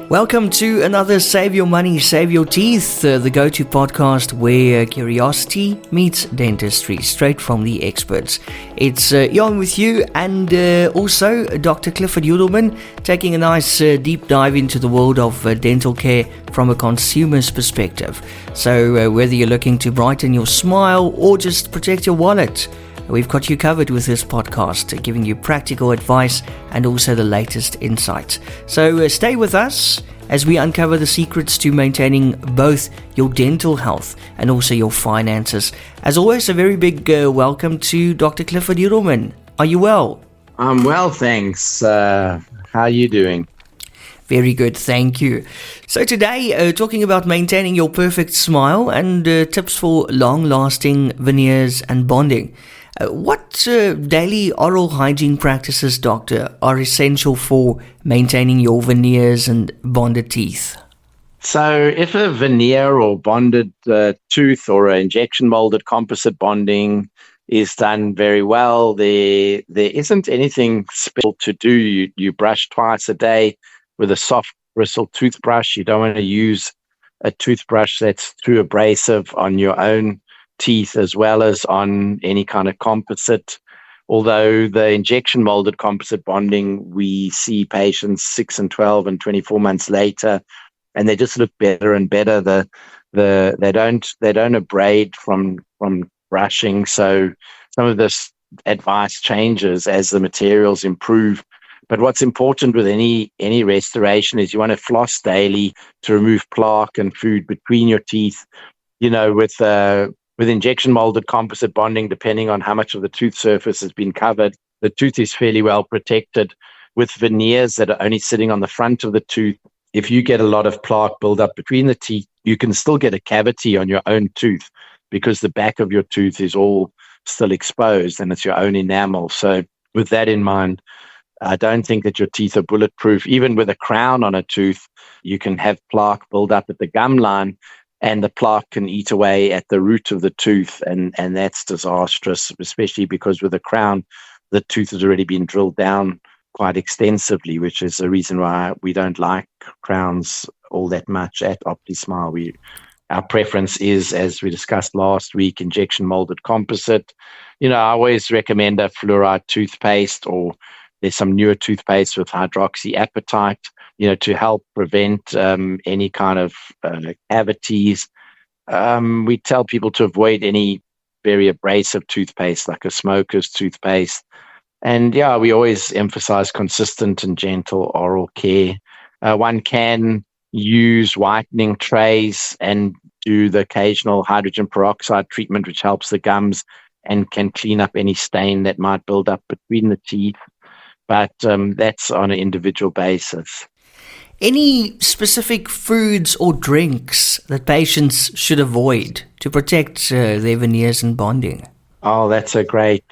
Welcome to another Save Your Money, Save Your Teeth, the go-to podcast where curiosity meets dentistry, straight from the experts. It's Eon with you, and also Dr. Clifford Yudelman taking a nice deep dive into the world of dental care from a consumer's perspective. So whether you're looking to brighten your smile or just protect your wallet, we've got you covered with this podcast, giving you practical advice and also the latest insights. So stay with us as we uncover the secrets to maintaining both your dental health and also your finances. As always, a very big welcome to Dr. Clifford Yudelman. Are you well? I'm well, thanks. How are you doing? Very good, thank you. So today, talking about maintaining your perfect smile and tips for long-lasting veneers and bonding. What daily oral hygiene practices, doctor, are essential for maintaining your veneers and bonded teeth? So if a veneer or bonded tooth or an injection molded composite bonding is done very well, there isn't anything special to do. You brush twice a day with a soft bristle toothbrush. You don't want to use a toothbrush that's too abrasive on your own teeth as well as on any kind of composite. Although the injection molded composite bonding, we see patients 6 and 12 and 24 months later, and they just look better and better. They don't abrade from brushing. So some of this advice changes as the materials improve. But what's important with any restoration is you want to floss daily to remove plaque and food between your teeth. You know, with injection molded composite bonding, depending on how much of the tooth surface has been covered, the tooth is fairly well protected. With veneers that are only sitting on the front of the tooth, if you get a lot of plaque buildup between the teeth, you can still get a cavity on your own tooth because the back of your tooth is all still exposed and it's your own enamel. So with that in mind, I don't think that your teeth are bulletproof. Even with a crown on a tooth, you can have plaque build up at the gum line, and the plaque can eat away at the root of the tooth, and that's disastrous, especially because with a crown, the tooth has already been drilled down quite extensively, which is the reason why we don't like crowns all that much at OPTISMILE. Our preference is, as we discussed last week, injection molded composite. You know, I always recommend a fluoride toothpaste, or there's some newer toothpaste with hydroxyapatite, to help prevent any kind of cavities. We tell people to avoid any very abrasive toothpaste, like a smoker's toothpaste. And we always emphasize consistent and gentle oral care. One can use whitening trays and do the occasional hydrogen peroxide treatment, which helps the gums and can clean up any stain that might build up between the teeth. But that's on an individual basis. Any specific foods or drinks that patients should avoid to protect their veneers and bonding? Oh, that's a great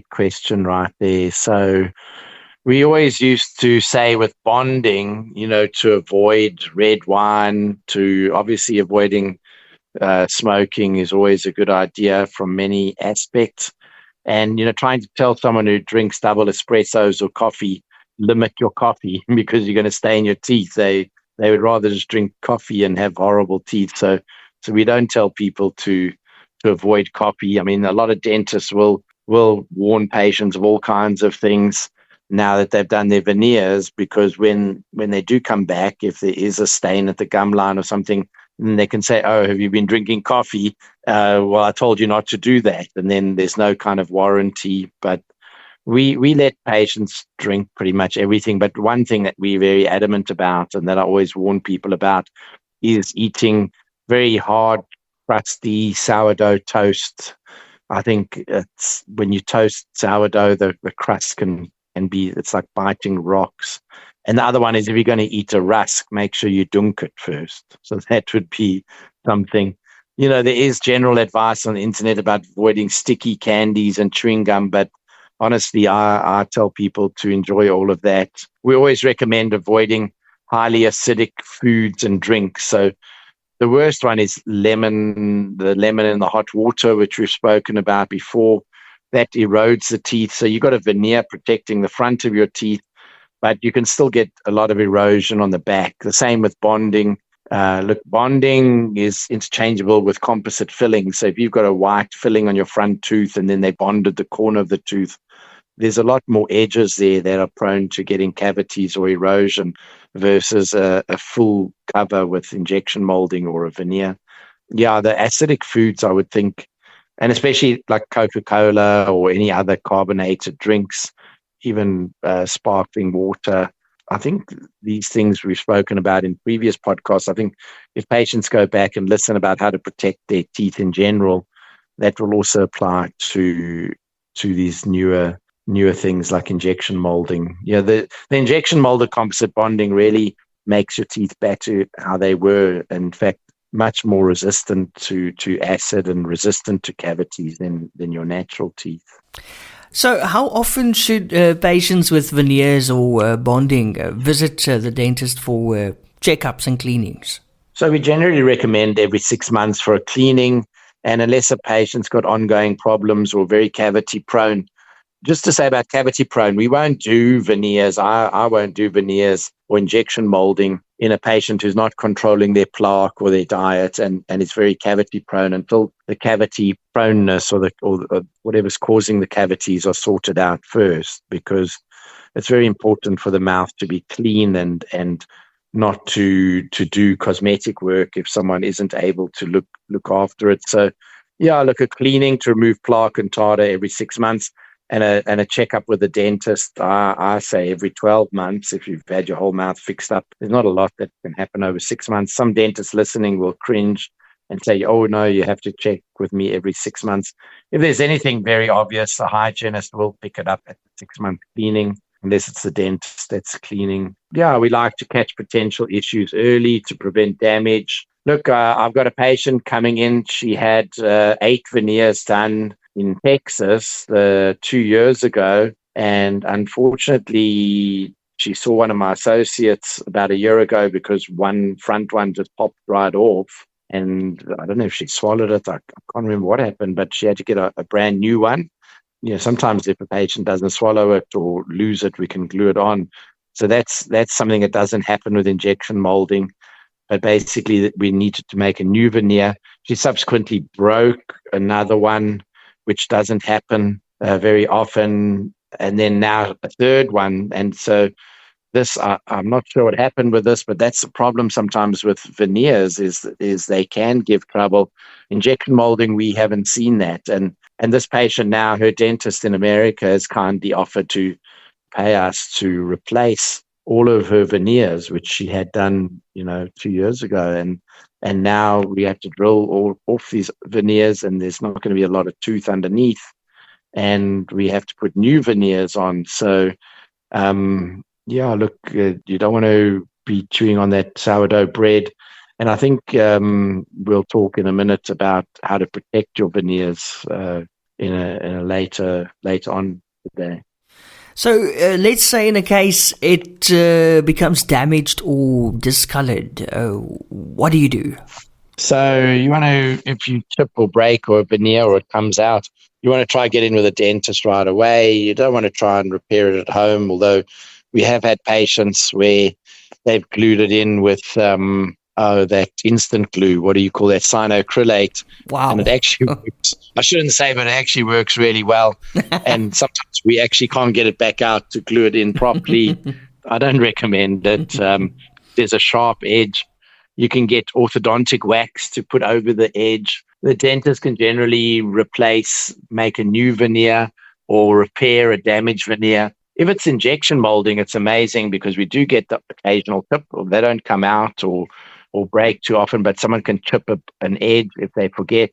question right there. So we always used to say with bonding, to avoid red wine, to obviously avoiding smoking is always a good idea from many aspects. And, trying to tell someone who drinks double espressos or coffee, limit your coffee because you're going to stain your teeth. They would rather just drink coffee and have horrible teeth. So we don't tell people to avoid coffee. I mean, a lot of dentists will warn patients of all kinds of things now that they've done their veneers, because when they do come back, if there is a stain at the gum line or something, then they can say, "Oh, have you been drinking coffee? Well, I told you not to do that." And then there's no kind of warranty. But we let patients drink pretty much everything. But one thing that we're very adamant about, and that I always warn people about, is eating very hard, crusty sourdough toast. I think it's when you toast sourdough, the crust can be, it's like biting rocks. And the other one is, if you're going to eat a rusk, make sure you dunk it first. So that would be something. There is general advice on the internet about avoiding sticky candies and chewing gum, but honestly, I tell people to enjoy all of that. We always recommend avoiding highly acidic foods and drinks. So the worst one is the lemon in the hot water, which we've spoken about before. That erodes the teeth. So you've got a veneer protecting the front of your teeth, but you can still get a lot of erosion on the back. The same with bonding. Bonding is interchangeable with composite filling. So if you've got a white filling on your front tooth and then they bonded the corner of the tooth, there's a lot more edges there that are prone to getting cavities or erosion versus a full cover with injection molding or a veneer. Yeah, the acidic foods, I would think, and especially like Coca-Cola or any other carbonated drinks, even sparkling water. I think these things we've spoken about in previous podcasts, I think if patients go back and listen about how to protect their teeth in general, that will also apply to these newer things like injection molding. Yeah, the injection molded composite bonding really makes your teeth back to how they were. In fact, much more resistant to acid and resistant to cavities than your natural teeth. So how often should patients with veneers or bonding visit the dentist for checkups and cleanings? So we generally recommend every 6 months for a cleaning, and unless a patient's got ongoing problems or very cavity prone. Just to say about cavity prone, we won't do veneers. I won't do veneers or injection molding in a patient who's not controlling their plaque or their diet and is very cavity prone until the cavity proneness or whatever's causing the cavities are sorted out first, because it's very important for the mouth to be clean and not to do cosmetic work if someone isn't able to look after it. So yeah, look at cleaning to remove plaque and tartar every 6 months. And a checkup with the dentist, I say every 12 months if you've had your whole mouth fixed up. There's not a lot that can happen over 6 months. Some dentists listening will cringe and say, oh, no, you have to check with me every 6 months. If there's anything very obvious, the hygienist will pick it up at the 6-month cleaning, unless it's the dentist that's cleaning. Yeah, we like to catch potential issues early to prevent damage. Look, I've got a patient coming in. She had 8 veneers done in Texas 2 years ago, and unfortunately she saw one of my associates about a year ago because one front one just popped right off, and I don't know if she swallowed it. I can't remember what happened, but she had to get a brand new one. You know, sometimes if a patient doesn't swallow it or lose it, we can glue it on. So that's something that doesn't happen with injection molding. But basically we needed to make a new veneer. She subsequently broke another one, which doesn't happen very often, and then now a third one. And so this, I'm not sure what happened with this, but that's the problem sometimes with veneers is they can give trouble. Injection molding, we haven't seen that. And this patient now, her dentist in America has kindly offered to pay us to replace all of her veneers, which she had done, 2 years ago. And now we have to drill all off these veneers, and there's not going to be a lot of tooth underneath, and we have to put new veneers on. So, you don't want to be chewing on that sourdough bread. And I think we'll talk in a minute about how to protect your veneers in a later on today. So let's say in a case it becomes damaged or discolored. What do you do? So you want to, if you chip or break or a veneer or it comes out, you want to try get in with a dentist right away. You don't want to try and repair it at home, although we have had patients where they've glued it in with that instant glue. What do you call that? Cyanoacrylate. Wow. And it actually works. I shouldn't say, but it actually works really well. And sometimes we actually can't get it back out to glue it in properly. I don't recommend it. There's a sharp edge. You can get orthodontic wax to put over the edge. The dentist can generally make a new veneer or repair a damaged veneer. If it's injection molding, it's amazing because we do get the occasional chip, or they don't come out or break too often, but someone can chip an edge if they forget,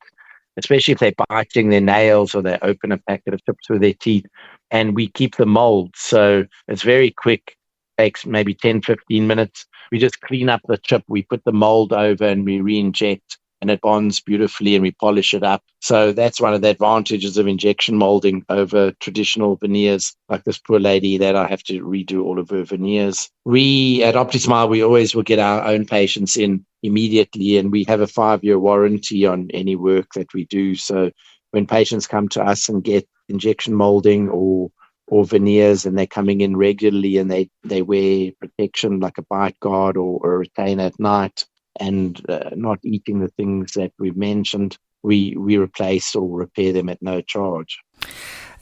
especially if they're biting their nails or they open a packet of chips with their teeth, and we keep the mold. So it's very quick, takes maybe 10, 15 minutes. We just clean up the chip, we put the mold over and we re-inject, and it bonds beautifully and we polish it up. So that's one of the advantages of injection molding over traditional veneers, like this poor lady that I have to redo all of her veneers. We at OPTISMILE, we always will get our own patients in immediately, and we have a 5-year warranty on any work that we do. So when patients come to us and get injection molding or or veneers, and they're coming in regularly, and they wear protection like a bite guard or a retainer at night, and not eating the things that we've mentioned, we replace or repair them at no charge.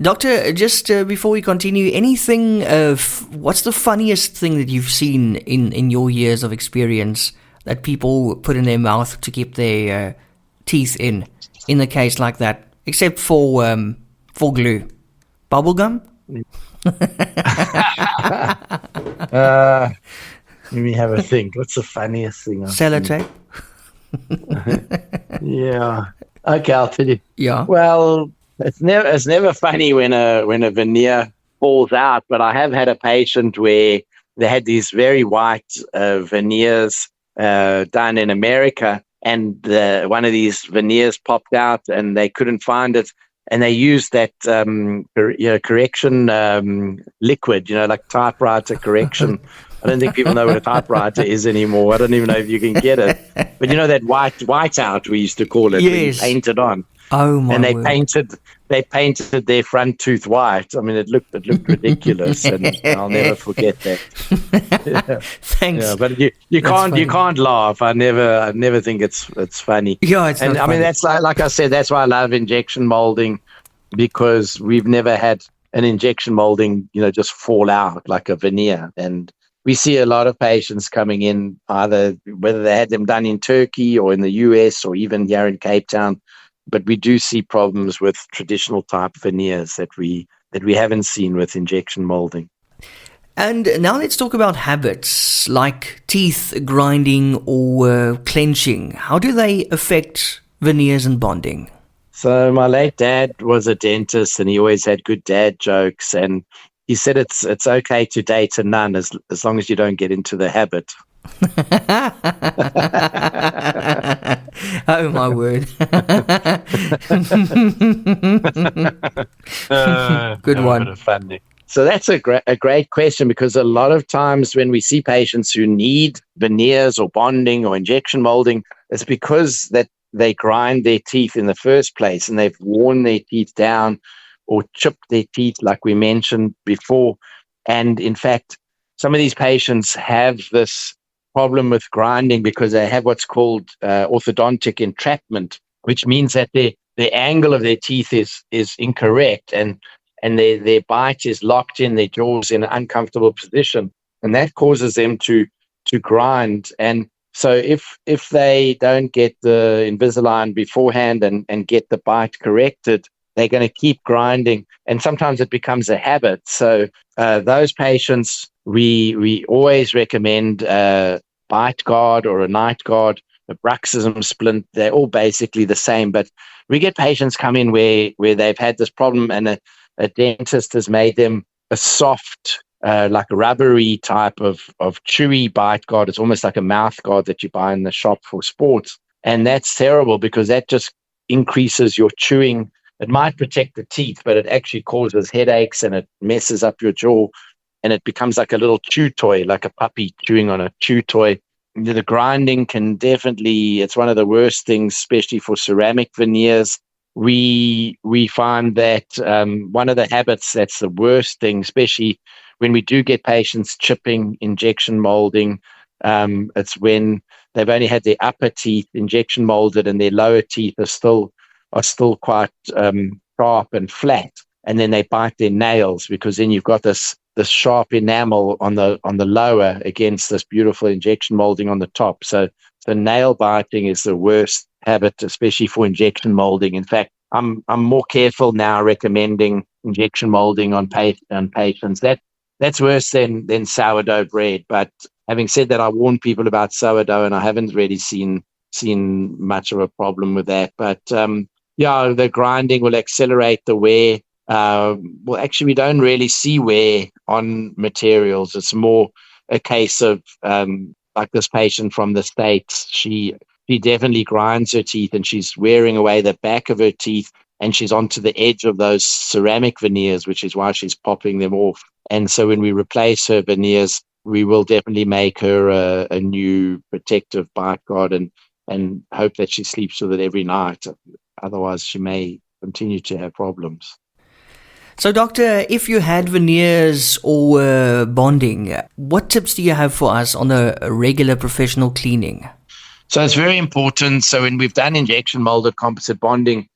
Doctor, just before we continue, anything what's the funniest thing that you've seen in your years of experience that people put in their mouth to keep their teeth in a case like that, except for glue? Bubblegum? Let me have a think. What's the funniest thing? Sellotape? Yeah. Okay, I'll tell you. Yeah. Well, it's never funny when a veneer falls out, but I have had a patient where they had these very white veneers done in America, and one of these veneers popped out, and they couldn't find it, and they used that correction liquid, like typewriter correction. I don't think people know what a typewriter is anymore. I don't even know if you can get it. But that white out, we used to call it, yes. When you paint it on. Oh my! And they word. painted their front tooth white. I mean, it looked ridiculous, and I'll never forget that. Yeah. Thanks. Yeah, but you can't laugh. I never think it's funny. Yeah, it's and not I mean, funny. that's like I said, that's why I love injection molding, because we've never had an injection molding, just fall out like a veneer. And we see a lot of patients coming in, either whether they had them done in Turkey or in the US or even here in Cape Town. But we do see problems with traditional type veneers that we haven't seen with injection molding. And now let's talk about habits like teeth grinding or clenching. How do they affect veneers and bonding? So my late dad was a dentist, and he always had good dad jokes. And he said it's okay to date a nun as long as you don't get into the habit. Oh my word. Good one. So that's a great question, because a lot of times when we see patients who need veneers or bonding or injection molding, it's because that they grind their teeth in the first place, and they've worn their teeth down or chipped their teeth, like we mentioned before. And in fact, some of these patients have this problem with grinding because they have what's called orthodontic entrapment, which means that the angle of their teeth is incorrect, and their bite is locked in, their jaws in an uncomfortable position, and that causes them to grind. And so if they don't get the Invisalign beforehand and get the bite corrected, they're going to keep grinding, and sometimes it becomes a habit. So those patients, we always recommend a bite guard or a night guard, a bruxism splint. They're all basically the same, but we get patients come in where they've had this problem, and a dentist has made them a soft, like a rubbery type of chewy bite guard. It's almost like a mouth guard that you buy in the shop for sports. And that's terrible, because that just increases your chewing. It might protect the teeth, but it actually causes headaches, and it messes up your jaw, and it becomes like a little chew toy, like a puppy chewing on a chew toy. The grinding can definitely, it's one of the worst things, especially for ceramic veneers. We find that one of the habits that's the worst thing, especially when we do get patients chipping injection molding, it's when they've only had their upper teeth injection molded and their lower teeth are still quite sharp and flat, and then they bite their nails, because then you've got this sharp enamel on the lower against this beautiful injection molding on the top. So nail biting is the worst habit, especially for injection molding. In fact, I'm more careful now recommending injection molding on patients. That's worse than sourdough bread. But having said that, I warn people about sourdough, and I haven't really seen much of a problem with that. But the grinding will accelerate the wear. Well, actually, we don't really see wear on materials. It's more a case of like this patient from the States. She definitely grinds her teeth, and she's wearing away the back of her teeth, and she's onto the edge of those ceramic veneers, which is why she's popping them off. And so when we replace her veneers, we will definitely make her a new protective bite guard, and hope that she sleeps with it every night. Otherwise, she may continue to have problems. So, Doctor, if you had veneers or bonding, what tips do you have for us on a regular professional cleaning? So it's very important. So when we've done injection molded composite bonding,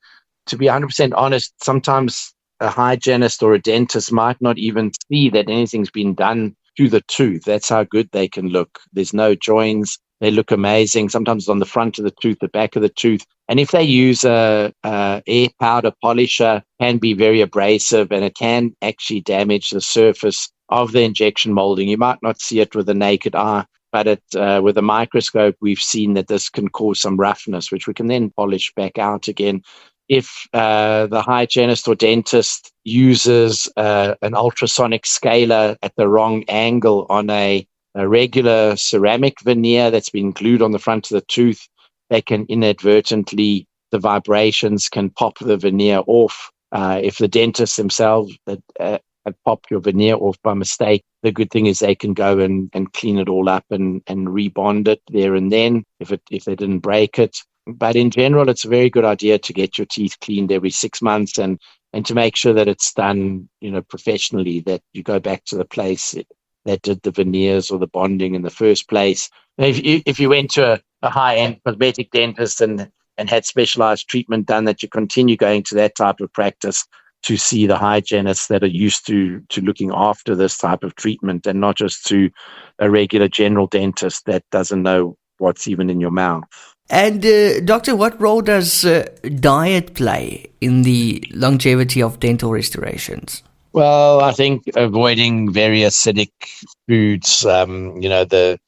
to be 100% honest, sometimes a hygienist or a dentist might not even see that anything's been done to the tooth. That's how good they can look. There's no joins. They look amazing. Sometimes it's on the front of the tooth, the back of the tooth. And if they use a air powder polisher, it can be very abrasive and it can actually damage the surface of the injection molding. You might not see it with the naked eye, but with a microscope, we've seen that this can cause some roughness, which we can then polish back out again. If the hygienist or dentist uses an ultrasonic scaler at the wrong angle on a regular ceramic veneer that's been glued on the front of the tooth, they can inadvertently, the vibrations can pop the veneer off. If the dentist themselves had popped your veneer off by mistake, the good thing is they can go and clean it all up and rebond it there and then if they didn't break it. But in general, it's a very good idea to get your teeth cleaned every 6 months and to make sure that it's done, professionally, that you go back to the place that did the veneers or the bonding in the first place. If you went to a high-end cosmetic dentist and had specialized treatment done, that you continue going to that type of practice to see the hygienists that are used to looking after this type of treatment, and not just to a regular general dentist that doesn't know what's even in your mouth. And Doctor, what role does diet play in the longevity of dental restorations? Well, I think avoiding very acidic foods, the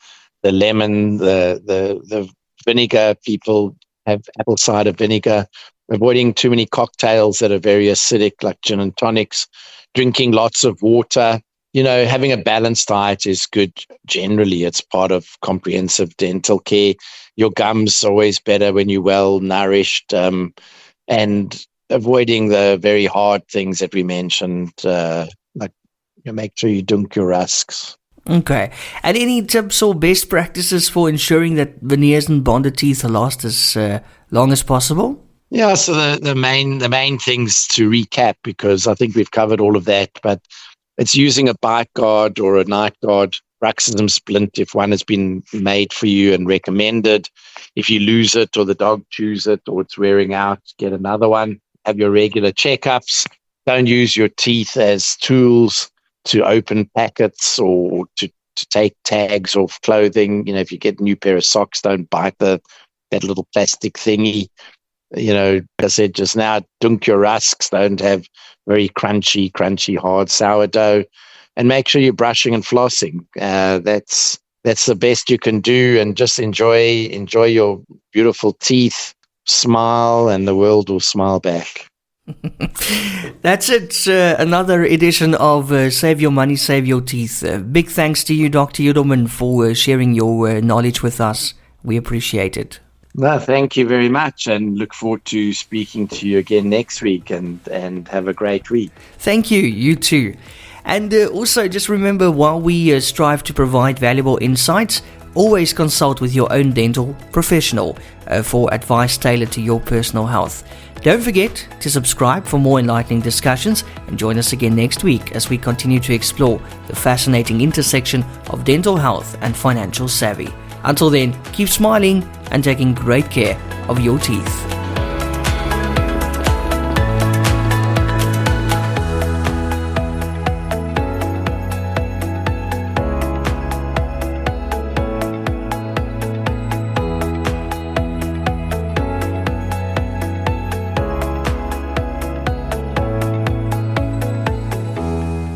lemon, the vinegar, people have apple cider vinegar, avoiding too many cocktails that are very acidic, like gin and tonics, drinking lots of water. Having a balanced diet is good generally. It's part of comprehensive dental care. Your gums are always better when you're well nourished, and avoiding the very hard things that we mentioned, like make sure you dunk your rusks. Okay. And any tips or best practices for ensuring that veneers and bonded teeth last as long as possible? Yeah, so the main things to recap, because I think we've covered all of that, but it's using a bite guard or a night guard, bruxism splint if one has been made for you and recommended. If you lose it or the dog chews it or it's wearing out, get another one. Have your regular checkups. Don't use your teeth as tools to open packets or to take tags off clothing. If you get a new pair of socks, don't bite that little plastic thingy. Like I said just now, dunk your rusks. Don't have very crunchy, hard sourdough. And make sure you're brushing and flossing. That's the best you can do. And just enjoy your beautiful teeth. Smile, and the world will smile back. That's it. Another edition of Save Your Money, Save Your Teeth. Big thanks to you, Dr. Yudelman, for sharing your knowledge with us. We appreciate it. No, thank you very much, and look forward to speaking to you again next week, and have a great week. Thank you. You too. And also, just remember, while we strive to provide valuable insights, always consult with your own dental professional for advice tailored to your personal health. Don't forget to subscribe for more enlightening discussions, and join us again next week as we continue to explore the fascinating intersection of dental health and financial savvy. Until then, keep smiling and taking great care of your teeth.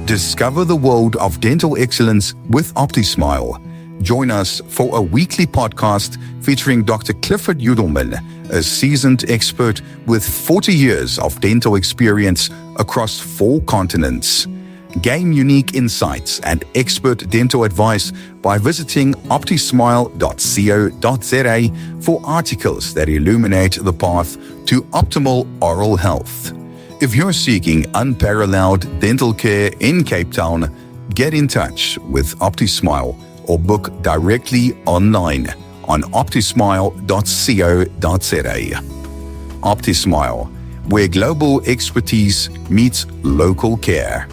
Discover the world of dental excellence with OPTISMILE. Join us for a weekly podcast featuring Dr. Clifford Yudelman, a seasoned expert with 40 years of dental experience across 4 continents. Gain unique insights and expert dental advice by visiting optismile.co.za for articles that illuminate the path to optimal oral health. If you're seeking unparalleled dental care in Cape Town, get in touch with OPTISMILE or book directly online on optismile.co.za. OPTISMILE, where global expertise meets local care.